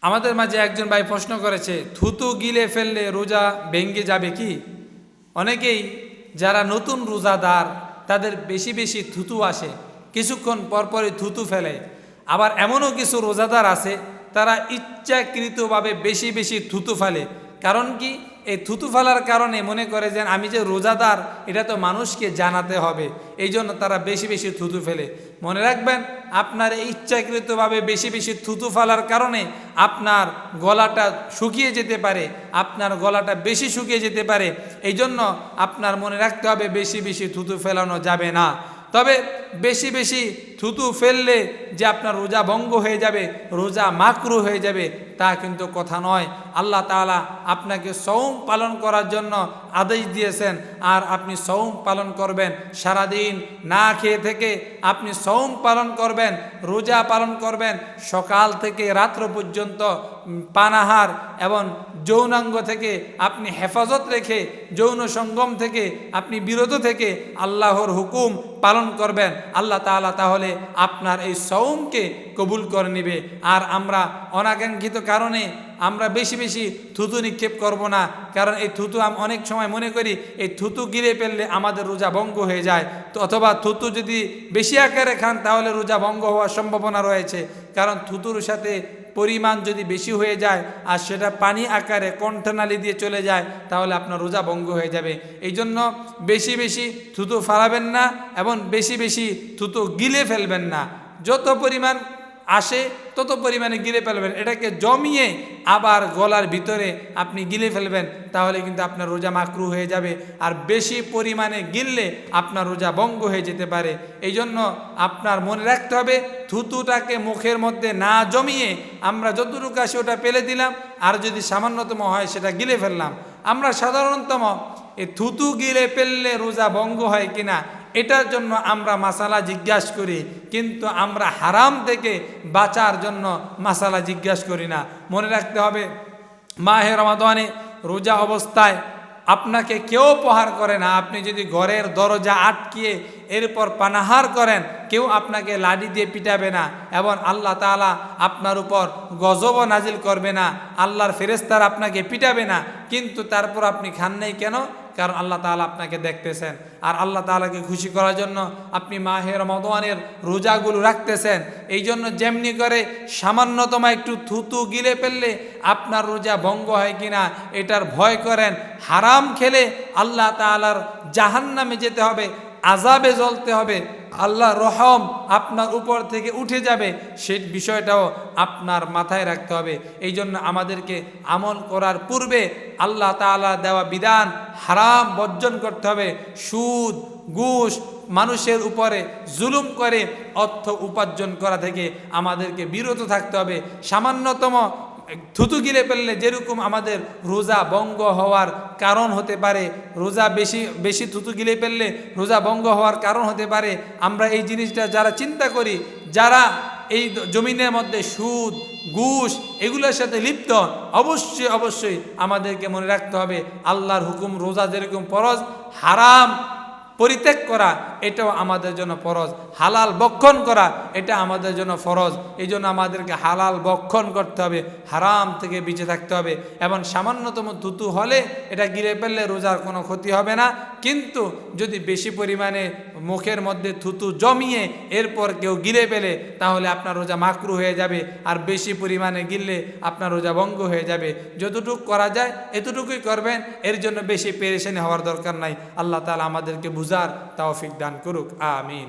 আমাদের মাঝে একজন ভাই প্রশ্ন করেছে, থুতু গিলে ফেললে রোজা ভেঙে যাবে কি? অনেকেই যারা নতুন রোজাদার তাদের বেশি বেশি থুতু আসে, কিছুক্ষণ পরপরই থুতু ফেলে। আবার এমনও কিছু রোজাদার আছে তারা ইচ্ছাকৃতভাবে বেশি বেশি থুতু ফেলে। কারণ কি? এই থুতু ফেলার কারণে মনে করে যে আমি যে রোজাদার এটা তো মানুষকে জানাতে হবে, এই জন্য তারা বেশি বেশি থুতু ফেলে। মনে রাখবেন, আপনার এই ইচ্ছাকৃতভাবে বেশি বেশি থুতু ফেলার কারণে আপনার গলাটা শুকিয়ে যেতে পারে, আপনার গলাটা বেশি শুকিয়ে যেতে পারে। এই জন্য আপনার মনে রাখতে হবে বেশি বেশি থুতু ফেলানো যাবে না। তবে বেশি বেশি থুতু ফেললে যে আপনার রোজা ভঙ্গ হয়ে যাবে, রোজা মাকরু হয়ে যাবে, তা কিন্তু কথা নয়। আল্লাহ তাআলা আপনাকে সওম পালন করার জন্য আদেশ দিয়েছেন, আর আপনি সওম পালন করবেন। সারাদিন না খেয়ে থেকে আপনি সওম পালন করবেন, রোজা পালন করবেন। সকাল থেকে রাত্র পর্যন্ত পানাহার এবং যৌনাঙ্গ থেকে আপনি হেফাজত রেখে, যৌন সঙ্গম থেকে আপনি বিরত থেকে আল্লাহর হুকুম পালন করবেন। আল্লাহ তাআলা তাহলে আপনার এই সওমকে কবুল করে নেবে। আর আমরা অনাকাঙ্ক্ষিত কারণে আমরা বেশি বেশি থুতু নিক্ষেপ করব না, কারণ এই থুতু অনেক সময় মনে করি এই থুতু গিলে ফেললে আমাদের রোজা ভঙ্গ হয়ে যায়। তো অথবা থুতু যদি বেশি আকারে খান তাহলে রোজা ভঙ্গ হওয়ার সম্ভাবনা রয়েছে, কারণ থুতুর সাথে পরিমাণ যদি বেশি হয়ে যায় আর সেটা পানি আকারে কণ্ঠনালী দিয়ে চলে যায় তাহলে আপনার রোজা ভঙ্গ হয়ে যাবে। এই জন্য বেশি বেশি থুতু ফালাবেন না এবং বেশি বেশি থুতু গিলে ফেলবেন না। যত পরিমাণ আসে তত পরিমাণে গিলে ফেলবেন, এটাকে জমিয়ে আবার গলার ভিতরে আপনি গিলে ফেলবেন, তাহলে কিন্তু আপনার রোজা মাকরু হয়ে যাবে। আর বেশি পরিমাণে গিললে আপনার রোজা ভঙ্গ হয়ে যেতে পারে। এই জন্য আপনার মনে রাখতে হবে থুতুটাকে মুখের মধ্যে না জমিয়ে আমরা যতটুকু আসে ওটা ফেলে দিলাম, আর যদি সামান্যতম হয় সেটা গিলে ফেললাম। আমরা সাধারণতম এই থুতু গিলে ফেললে রোজা ভঙ্গ হয় কিনা এটার জন্য আমরা মাসালা জিজ্ঞাসা করি, কিন্তু আমরা হারাম থেকে বাঁচার জন্য মাসালা জিজ্ঞাসা করি না। মনে রাখতে হবে মাহে রমাদানে রোজা অবস্থায় আপনাকে কেউ প্রহার করে না। আপনি যদি ঘরের দরজা আটকিয়ে এরপর পানাহার করেন, কেউ আপনাকে লাঠি দিয়ে পিটাবে না এবং আল্লাহ তাআলা আপনার উপর গজবও নাজিল করবে না, আল্লাহর ফেরেশতারা আপনাকে পিটাবে না। কিন্তু তারপর আপনি খান নাই কেন? কারণ আল্লাহ তাআলা আপনাকে দেখতেছেন, আর আল্লাহ তাআলাকে খুশি করার জন্য আপনি মাহে রমাদানের রোজাগুলো রাখতেছেন। এই জন্য যেমনি করে সামান্যতম একটু থুতু গিলে ফেললে আপনার রোজা ভঙ্গ হয় কিনা এটার ভয় করেন। হারাম খেলে আল্লাহ তাআলার জাহান্নামে যেতে হবে, আযাবে জ্বলতে হবে, আল্লাহর রহম আপনার উপর থেকে উঠে যাবে, সেই বিষয়টাও আপনার মাথায় রাখতে হবে। এই জন্য আমাদেরকে আমল করার পূর্বে আল্লাহ তাআলা দেওয়া বিধান হারাম বর্জন করতে হবে। সুদ, ঘুষ, মানুষের উপরে জুলুম করে অর্থ উপার্জন করা থেকে আমাদেরকে বিরত থাকতে হবে। সামান্যতম থুতু গিলে ফেললে যেরকম আমাদের রোজা ভঙ্গ হওয়ার কারণ হতে পারে, রোজা বেশি বেশি থুতু গিলে ফেললে রোজা ভঙ্গ হওয়ার কারণ হতে পারে, আমরা এই জিনিসটা যারা চিন্তা করি, যারা এই জমিনের মধ্যে সুদ, ঘুষ এগুলোর সাথে লিপ্ত, অবশ্যই অবশ্যই আমাদেরকে মনে রাখতে হবে আল্লাহর হুকুম রোজা যেরকম ফরজ, হারাম পরিত্যাগ করা এটাও আমাদের জন্য ফরজ, হালাল ভক্ষণ করা এটা আমাদের জন্য ফরজ। এই জন্য আমাদেরকে হালাল ভক্ষণ করতে হবে, হারাম থেকে বেঁচে থাকতে হবে। এবং সামান্যতম থুতু হলে এটা গিলে ফেললে রোজার কোনো ক্ষতি হবে না, কিন্তু যদি বেশি পরিমাণে মুখের মধ্যে থুতু জমিয়ে এরপর কেউ গিলে ফেলে তাহলে আপনার রোজা মাকরু হয়ে যাবে, আর বেশি পরিমাণে গিললে আপনার রোজা ভঙ্গ হয়ে যাবে। যতটুকু করা যায় এতটুকুই করবেন, এর জন্য বেশি পেরেশানি হওয়ার দরকার নাই। আল্লাহ তাআলা আমাদেরকে বুঝার তৌফিক দান করুক, আমিন।